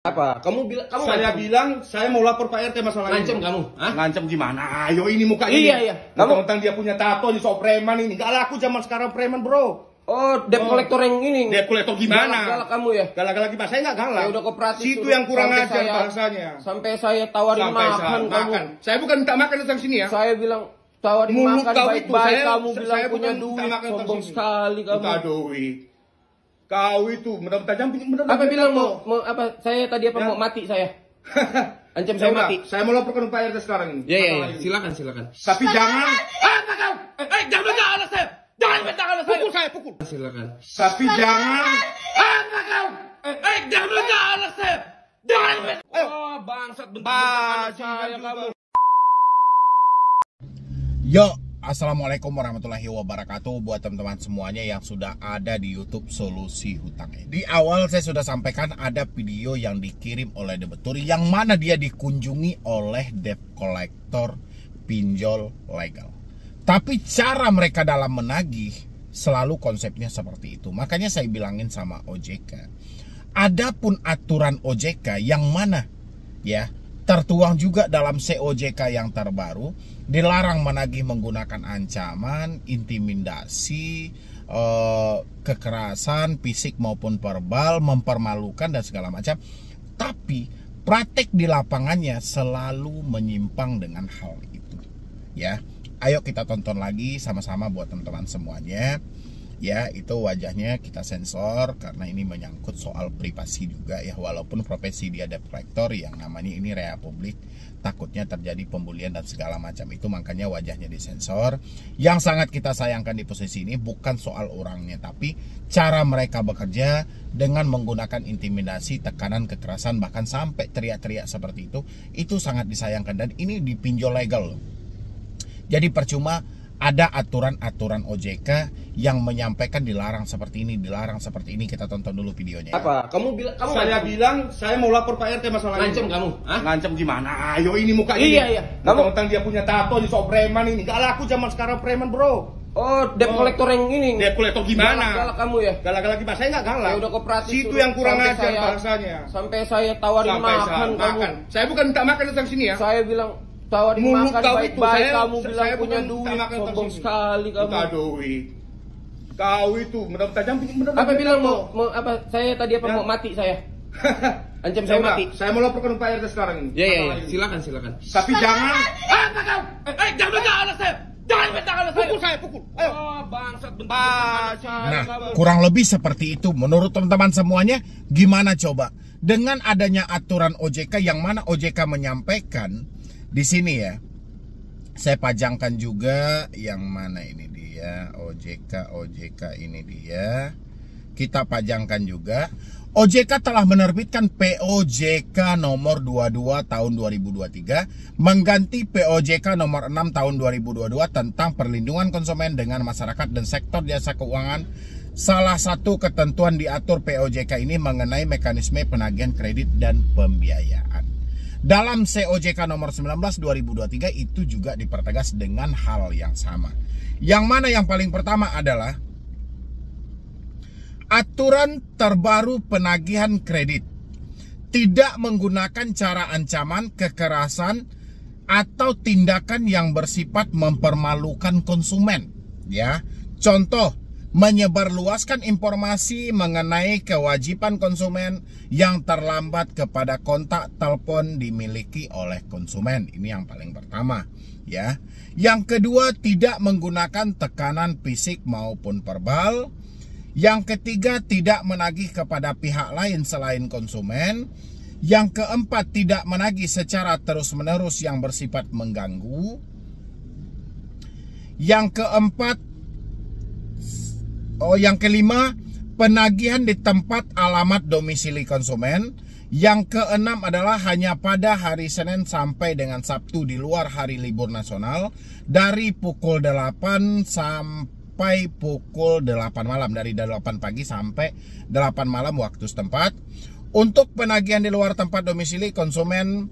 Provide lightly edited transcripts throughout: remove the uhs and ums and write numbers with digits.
Apa? Kamu bilang saya bilang saya mau lapor Pak RT masalah ngancem ini. kamu? Hah? Ngancem gimana? Ayo ini muka ini. Iya. Kamu tentang dia punya tato di sok preman ini. Gak laku zaman sekarang preman, Bro. Oh, debt collector yang ini. Debt collector gimana? Galak kamu ya? Galak-galak gimana? Saya nggak galak. Ya udah kooperatif. Situ yang kurang ajar bahasanya. Sampai saya tawarin makan kamu. Saya bukan minta makan tentang sini ya. Saya bilang tawarin Mulut makan kau baik-baik, itu, kamu bilang saya punya bukan duit, minta makan tentang sombong sini. sekali kamu. Minta duit. Kau itu mendapat tajam Apa bilang mau apa? Saya tadi apa mau mati saya? Ancam saya mati. Saya mau laporkan Pak RT sekarang ini. Iya. Silakan. Tapi jangan. Apa kau? Jangan minta alas saya. Jangan minta alas saya. Pukul. Silakan. Tapi jangan. Apa kau? Jangan minta alas saya. Jangan minta. Oh, bangsat bentar saya kamu. Yo, assalamualaikum warahmatullahi wabarakatuh buat teman-teman semuanya yang sudah ada di YouTube Solusi Hutang. Di awal saya sudah sampaikan ada video yang dikirim oleh debitur yang mana dia dikunjungi oleh debt collector pinjol legal. Tapi cara mereka dalam menagih selalu konsepnya seperti itu. Makanya saya bilangin sama OJK. Adapun aturan OJK yang mana ya tertuang juga dalam COJK yang terbaru, dilarang menagih menggunakan ancaman, intimidasi, kekerasan fisik maupun verbal, mempermalukan dan segala macam. Tapi praktek di lapangannya selalu menyimpang dengan hal itu. Ya, ayo kita tonton lagi sama-sama buat teman-teman semuanya. Ya, itu wajahnya kita sensor karena ini menyangkut soal privasi juga ya. Walaupun profesi dia debt collector yang namanya ini rea publik, takutnya terjadi pembulian dan segala macam itu, makanya wajahnya disensor. Yang sangat kita sayangkan di posisi ini bukan soal orangnya, tapi cara mereka bekerja dengan menggunakan intimidasi, tekanan, kekerasan, bahkan sampai teriak-teriak seperti itu sangat disayangkan. Dan ini di pinjol legal loh. Jadi percuma ada aturan-aturan OJK yang menyampaikan dilarang seperti ini, dilarang seperti ini. Kita tonton dulu videonya. Apa? Kamu bilang saya mau lapor Pak RT masalah ini. ngancem kamu? Hah? Ngancem gimana? Ayo ini muka ini. Iya. Kamu tentang dia punya tato di sok preman ini. Gak laku zaman sekarang preman, Bro. Oh, debt collector yang ini. Debt collector gimana? Galak kamu ya? Galak-galak gimana? Saya nggak galak. Ya udah kooperatif. Situ yang kurang ajar bahasanya. Sampai saya tawarin makan kamu. Saya bukan minta makan tentang sini ya. Saya bilang tawarin Mulut makan kau baik-baik, itu, kamu bilang saya punya bukan duit, minta makan sombong tentang sekali kamu. Minta duit. Kau itu mendapat tajam Apa bilang mau apa? Saya tadi apa mau mati saya? Ancam saya mati. Saya mau laporkan Pak RT sekarang ini. Iya. Silakan. Tapi jangan. Apa kau? Jangan minta alas saya. Jangan minta alas saya. Pukul. Ayo. Oh, bangsat bentar saya Nah, kamu. kurang lebih seperti itu. Menurut teman-teman semuanya, gimana coba? Dengan adanya aturan OJK yang mana OJK menyampaikan di sini ya. Saya pajangkan juga yang mana ini dia, OJK ini dia. Kita pajangkan juga. OJK telah menerbitkan POJK nomor 22 tahun 2023 mengganti POJK nomor 6 tahun 2022 tentang perlindungan konsumen dengan masyarakat dan sektor jasa keuangan. Salah satu ketentuan diatur POJK ini mengenai mekanisme penagihan kredit dan pembiayaan. Dalam COJK nomor 19 2023 itu juga dipertegas dengan hal yang sama. Yang mana yang paling pertama adalah aturan terbaru penagihan kredit tidak menggunakan cara ancaman, kekerasan, atau tindakan yang bersifat mempermalukan konsumen. Ya, contoh, menyebarluaskan informasi mengenai kewajiban konsumen yang terlambat kepada kontak telepon dimiliki oleh konsumen. Ini yang paling pertama, ya. Yang kedua, tidak menggunakan tekanan fisik maupun verbal. Yang ketiga, tidak menagih kepada pihak lain selain konsumen. Yang keempat, tidak menagih secara terus-menerus yang bersifat mengganggu. Yang kelima, penagihan di tempat alamat domisili konsumen. Yang keenam adalah hanya pada hari Senin sampai dengan Sabtu di luar hari libur nasional dari pukul 8 sampai pukul 8 malam, dari 8 pagi sampai 8 malam waktu setempat. Untuk penagihan di luar tempat domisili konsumen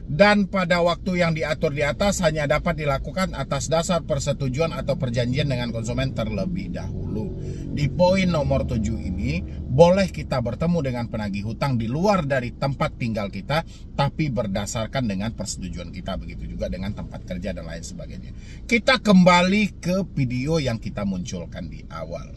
dan pada waktu yang diatur di atas hanya dapat dilakukan atas dasar persetujuan atau perjanjian dengan konsumen terlebih dahulu. Di poin nomor 7 ini, boleh kita bertemu dengan penagih hutang di luar dari tempat tinggal kita, tapi berdasarkan dengan persetujuan kita. Begitu juga dengan tempat kerja dan lain sebagainya. Kita kembali ke video yang kita munculkan di awal.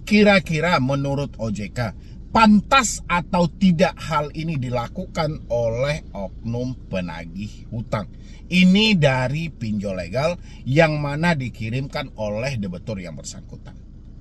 Kira-kira menurut OJK, pantas atau tidak hal ini dilakukan oleh oknum penagih hutang? Ini dari pinjol legal yang mana dikirimkan oleh debitur yang bersangkutan.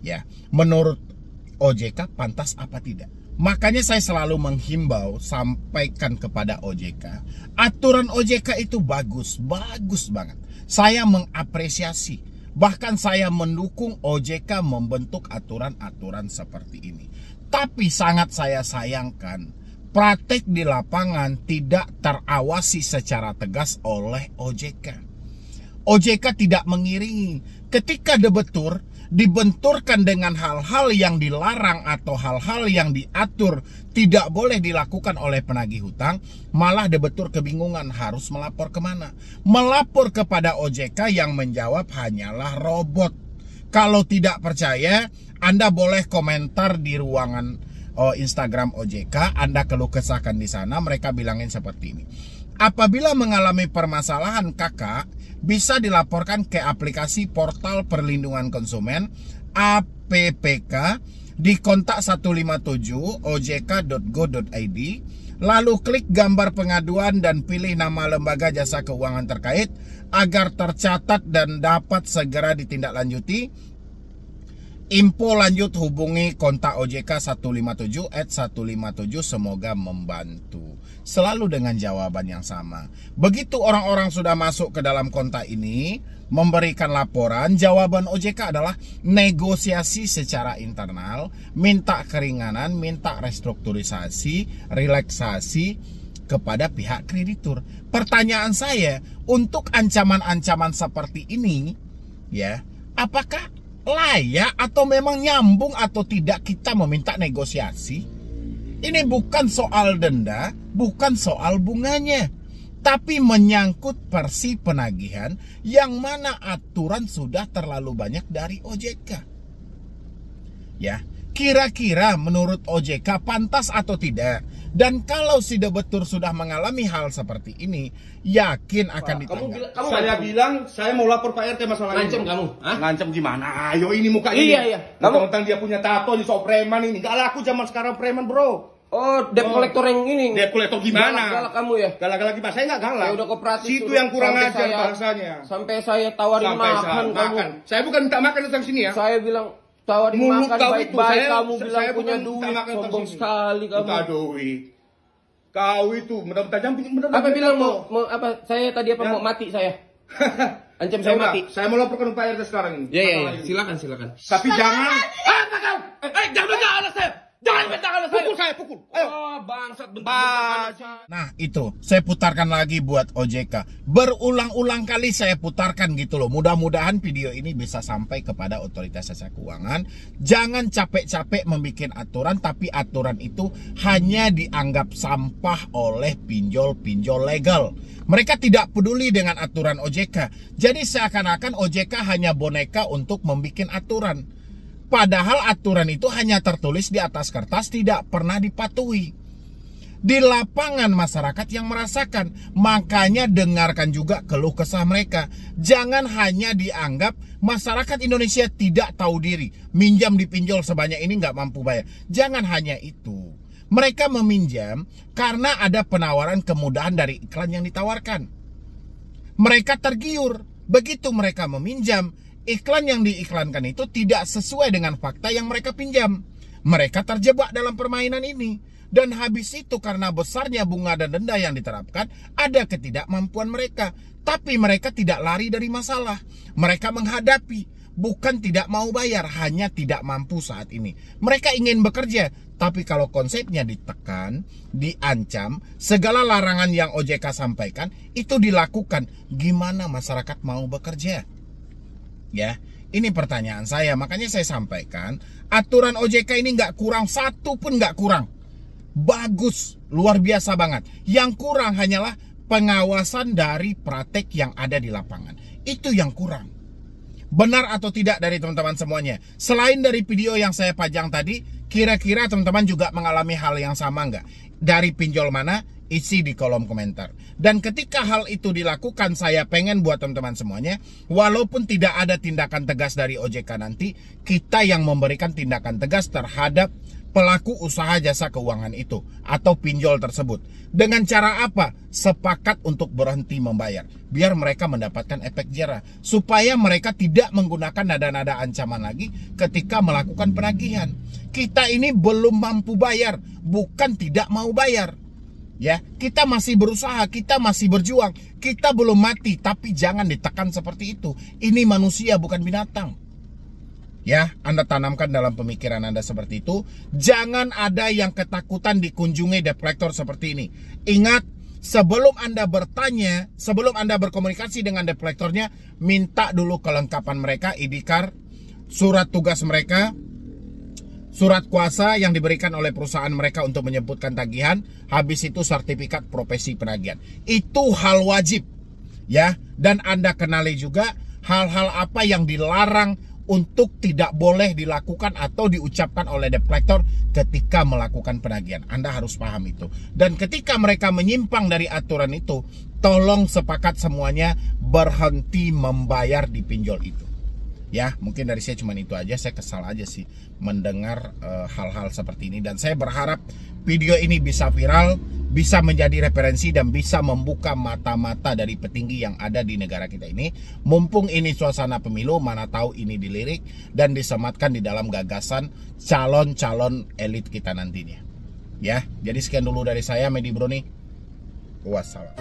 Ya, menurut OJK pantas apa tidak? Makanya saya selalu menghimbau, sampaikan kepada OJK, aturan OJK itu bagus banget. Saya mengapresiasi, bahkan saya mendukung OJK membentuk aturan-aturan seperti ini. Tapi sangat saya sayangkan, praktek di lapangan tidak terawasi secara tegas oleh OJK. OJK tidak mengiringi. Ketika debitur dibenturkan dengan hal-hal yang dilarang atau hal-hal yang diatur tidak boleh dilakukan oleh penagih hutang, malah debitur kebingungan harus melapor kemana. Melapor kepada OJK yang menjawab hanyalah robot. Kalau tidak percaya, Anda boleh komentar di ruangan Instagram OJK, Anda keluh kesahkan di sana, mereka bilangin seperti ini. Apabila mengalami permasalahan kakak, bisa dilaporkan ke aplikasi Portal Perlindungan Konsumen APPK di kontak 157 ojk.go.id, lalu klik gambar pengaduan dan pilih nama lembaga jasa keuangan terkait agar tercatat dan dapat segera ditindaklanjuti. Info lanjut hubungi kontak OJK 157@157, semoga membantu. Selalu dengan jawaban yang sama. Begitu orang-orang sudah masuk ke dalam kontak ini, memberikan laporan, jawaban OJK adalah negosiasi secara internal, minta keringanan, minta restrukturisasi, relaksasi kepada pihak kreditur. Pertanyaan saya, untuk ancaman-ancaman seperti ini, ya, apakah layak atau memang nyambung atau tidak kita meminta negosiasi? Ini bukan soal denda, bukan soal bunganya, tapi menyangkut versi penagihan yang mana aturan sudah terlalu banyak dari OJK. Ya, kira-kira menurut OJK pantas atau tidak? Dan kalau si debitur sudah mengalami hal seperti ini, yakin akan ditangkap. Saya bilang, saya mau lapor Pak RT masalah ini. Ngancem kamu? Hah? Ngancem gimana? Ayo ini mukanya. Iya. Tentang dia punya tato di sok preman ini. Gak laku zaman sekarang preman, bro. Oh, debt collector yang ini. Debt collector gimana? Galak kamu ya? Galak-galak gimana? Saya nggak galak. Saya udah kooperatif. Situ yang kurang Sampai ajar saya- bahasanya. Sampai saya tawarin makan kamu. Saya bukan minta makan datang sini ya. Saya bilang tawarin Mulut makan kau itu, baik-baik, saya- kamu saya bilang bukan punya minta duit. makan datang Sombong sini. sekali kamu. Minta duit. Kau itu benar-benar tajam, benar-benar. Apa bilang mau apa? Saya tadi apa Ya. mau mati saya? Ancam Ya saya udah, mati. saya mau laporkan Pak RT sekarang ini. Masalah ini. Silakan. Tapi jangan. Apa kau? Jangan bentak anak saya. Jangan bentak anak saya. Pukul saya, pukul. Ayo. Oh, bangsat bentak anak saya. Nah itu, saya putarkan lagi buat OJK. Berulang-ulang kali saya putarkan gitu loh. Mudah-mudahan video ini bisa sampai kepada otoritas jasa keuangan. Jangan capek-capek membuat aturan, tapi aturan itu hanya dianggap sampah oleh pinjol-pinjol legal. Mereka tidak peduli dengan aturan OJK. Jadi seakan-akan OJK hanya boneka untuk membuat aturan. Padahal aturan itu hanya tertulis di atas kertas, tidak pernah dipatuhi. Di lapangan masyarakat yang merasakan, makanya dengarkan juga keluh kesah mereka. Jangan hanya dianggap masyarakat Indonesia tidak tahu diri, minjam di pinjol sebanyak ini nggak mampu bayar. Jangan hanya itu. Mereka meminjam karena ada penawaran kemudahan dari iklan yang ditawarkan. Mereka tergiur, begitu mereka meminjam, iklan yang diiklankan itu tidak sesuai dengan fakta yang mereka pinjam. Mereka terjebak dalam permainan ini. Dan habis itu karena besarnya bunga dan denda yang diterapkan, ada ketidakmampuan mereka. Tapi mereka tidak lari dari masalah. Mereka menghadapi, bukan tidak mau bayar, hanya tidak mampu saat ini. Mereka ingin bekerja, tapi kalau konsepnya ditekan, diancam, segala larangan yang OJK sampaikan, itu dilakukan. Gimana masyarakat mau bekerja? Ya, ini pertanyaan saya, makanya saya sampaikan aturan OJK ini nggak kurang, satu pun nggak kurang, bagus, luar biasa banget. Yang kurang hanyalah pengawasan dari praktek yang ada di lapangan. Itu yang kurang. Benar atau tidak dari teman-teman semuanya? Selain dari video yang saya pajang tadi, kira-kira teman-teman juga mengalami hal yang sama nggak? Dari pinjol mana? Isi di kolom komentar. Dan ketika hal itu dilakukan, saya pengen buat teman-teman semuanya, walaupun tidak ada tindakan tegas dari OJK nanti, kita yang memberikan tindakan tegas terhadap pelaku usaha jasa keuangan itu atau pinjol tersebut. Dengan cara apa? Sepakat untuk berhenti membayar, biar mereka mendapatkan efek jerah, supaya mereka tidak menggunakan nada-nada ancaman lagi ketika melakukan penagihan. Kita ini belum mampu bayar, bukan tidak mau bayar. Ya, kita masih berusaha, kita masih berjuang, kita belum mati, tapi jangan ditekan seperti itu. Ini manusia, bukan binatang. Ya, Anda tanamkan dalam pemikiran Anda seperti itu. Jangan ada yang ketakutan dikunjungi debt collector seperti ini. Ingat, sebelum Anda bertanya, sebelum Anda berkomunikasi dengan debt collectornya, minta dulu kelengkapan mereka, ID card, surat tugas mereka, surat kuasa yang diberikan oleh perusahaan mereka untuk menyebutkan tagihan, habis itu sertifikat profesi penagihan. Itu hal wajib, ya. Dan Anda kenali juga hal-hal apa yang dilarang untuk tidak boleh dilakukan atau diucapkan oleh debt collector ketika melakukan penagihan. Anda harus paham itu. Dan ketika mereka menyimpang dari aturan itu, tolong sepakat semuanya berhenti membayar di pinjol itu. Ya, mungkin dari saya cuma itu aja. Saya kesal aja sih mendengar hal-hal seperti ini. Dan saya berharap video ini bisa viral, bisa menjadi referensi, dan bisa membuka mata-mata dari petinggi yang ada di negara kita ini. Mumpung ini suasana pemilu, mana tahu ini dilirik dan disematkan di dalam gagasan calon-calon elit kita nantinya. Ya, jadi sekian dulu dari saya, Medi Broni. Wassalam.